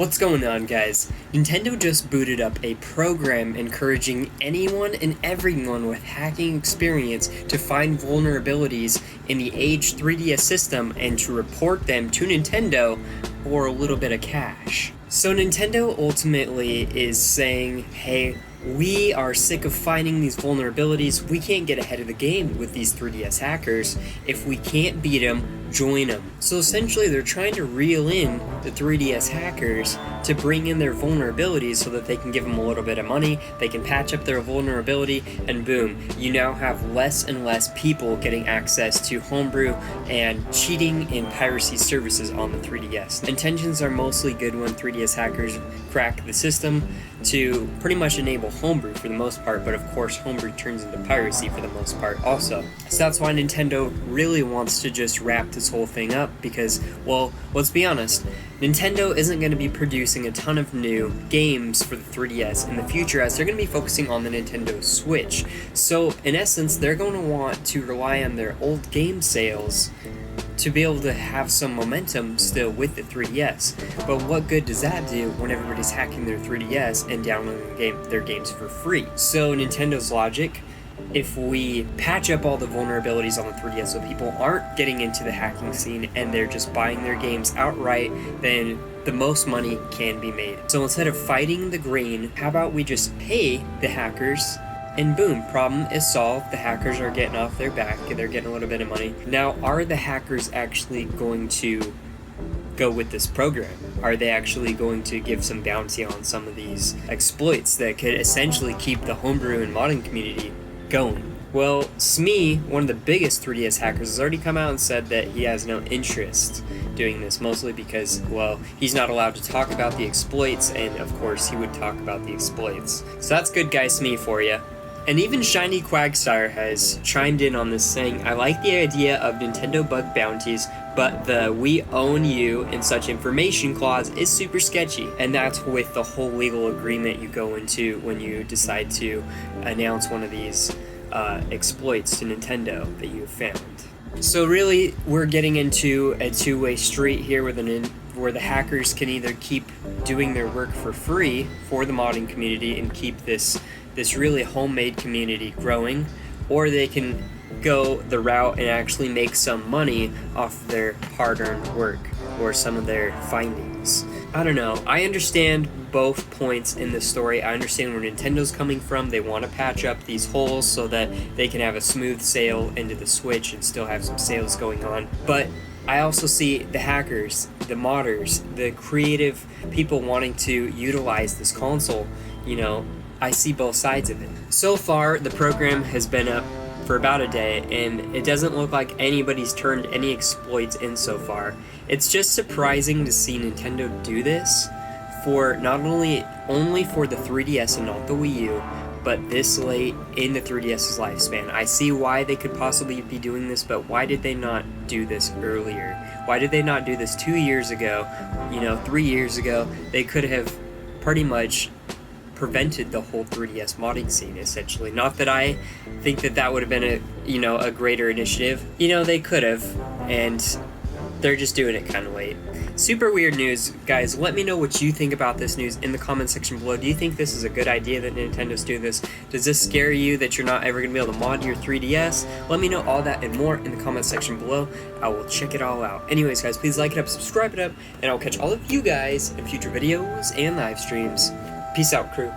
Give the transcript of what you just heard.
What's going on, guys? Nintendo just booted up a program encouraging anyone and everyone with hacking experience to find vulnerabilities in the aged 3DS system and to report them to Nintendo for a little bit of cash. So Nintendo ultimately is saying, hey, we are sick of finding these vulnerabilities. We can't get ahead of the game with these 3DS hackers. If we can't beat them, join them. So essentially they're trying to reel in the 3DS hackers to bring in their vulnerabilities so that they can give them a little bit of money, they can patch up their vulnerability, and boom, you now have less and less people getting access to homebrew and cheating and piracy services on the 3DS. Intentions are mostly good when 3DS hackers crack the system to pretty much enable homebrew for the most part, but of course homebrew turns into piracy for the most part also. So that's why Nintendo really wants to just wrap this whole thing up because, well, let's be honest, Nintendo isn't going to be producing a ton of new games for the 3DS in the future as they're going to be focusing on the Nintendo Switch. So in essence, they're going to want to rely on their old game sales to be able to have some momentum still with the 3DS. But what good does that do when everybody's hacking their 3DS and downloading their games for free? So Nintendo's logic, if we patch up all the vulnerabilities on the 3DS so people aren't getting into the hacking scene and they're just buying their games outright, then the most money can be made. So instead of fighting the green, how about we just pay the hackers? And boom, problem is solved. The hackers are getting off their back, they're getting a little bit of money. Now, are the hackers actually going to go with this program? Are they actually going to give some bounty on some of these exploits that could essentially keep the homebrew and modding community going? Well, Smee, one of the biggest 3DS hackers, has already come out and said that he has no interest doing this, mostly because, well, he's not allowed to talk about the exploits, and of course he would talk about the exploits. So that's good guy Smee for you. And even Shiny Quagsire has chimed in on this saying, I like the idea of Nintendo bug bounties, but the "we own you" and such information clause is super sketchy. And that's with the whole legal agreement you go into when you decide to announce one of these exploits to Nintendo that you have found. So really, we're getting into a two-way street here where the hackers can either keep doing their work for free for the modding community and keep this really homemade community growing, or they can go the route and actually make some money off their hard-earned work or some of their findings. I don't know. I understand both points in this story. I understand where Nintendo's coming from. They want to patch up these holes so that they can have a smooth sail into the Switch and still have some sales going on. But I also see the hackers, the modders, the creative people wanting to utilize this console. You know, I see both sides of it. So far, the program has been up for about a day, and it doesn't look like anybody's turned any exploits in so far. It's just surprising to see Nintendo do this for not only for the 3DS and not the Wii U, but this late in the 3DS's lifespan. I see why they could possibly be doing this, but why did they not do this earlier? Why did they not do this 2 years ago? 3 years ago? They could have pretty much prevented the whole 3DS modding scene, essentially. Not that I think that would have been a greater initiative. They could have, and they're just doing it kind of late. Super weird news, guys. Let me know what you think about this news in the comment section below. Do you think this is a good idea that Nintendo's doing this? Does this scare you that you're not ever going to be able to mod your 3DS? Let me know all that and more in the comment section below. I will check it all out. Anyways, guys, please like it up, subscribe it up, and I'll catch all of you guys in future videos and live streams. Peace out, crew.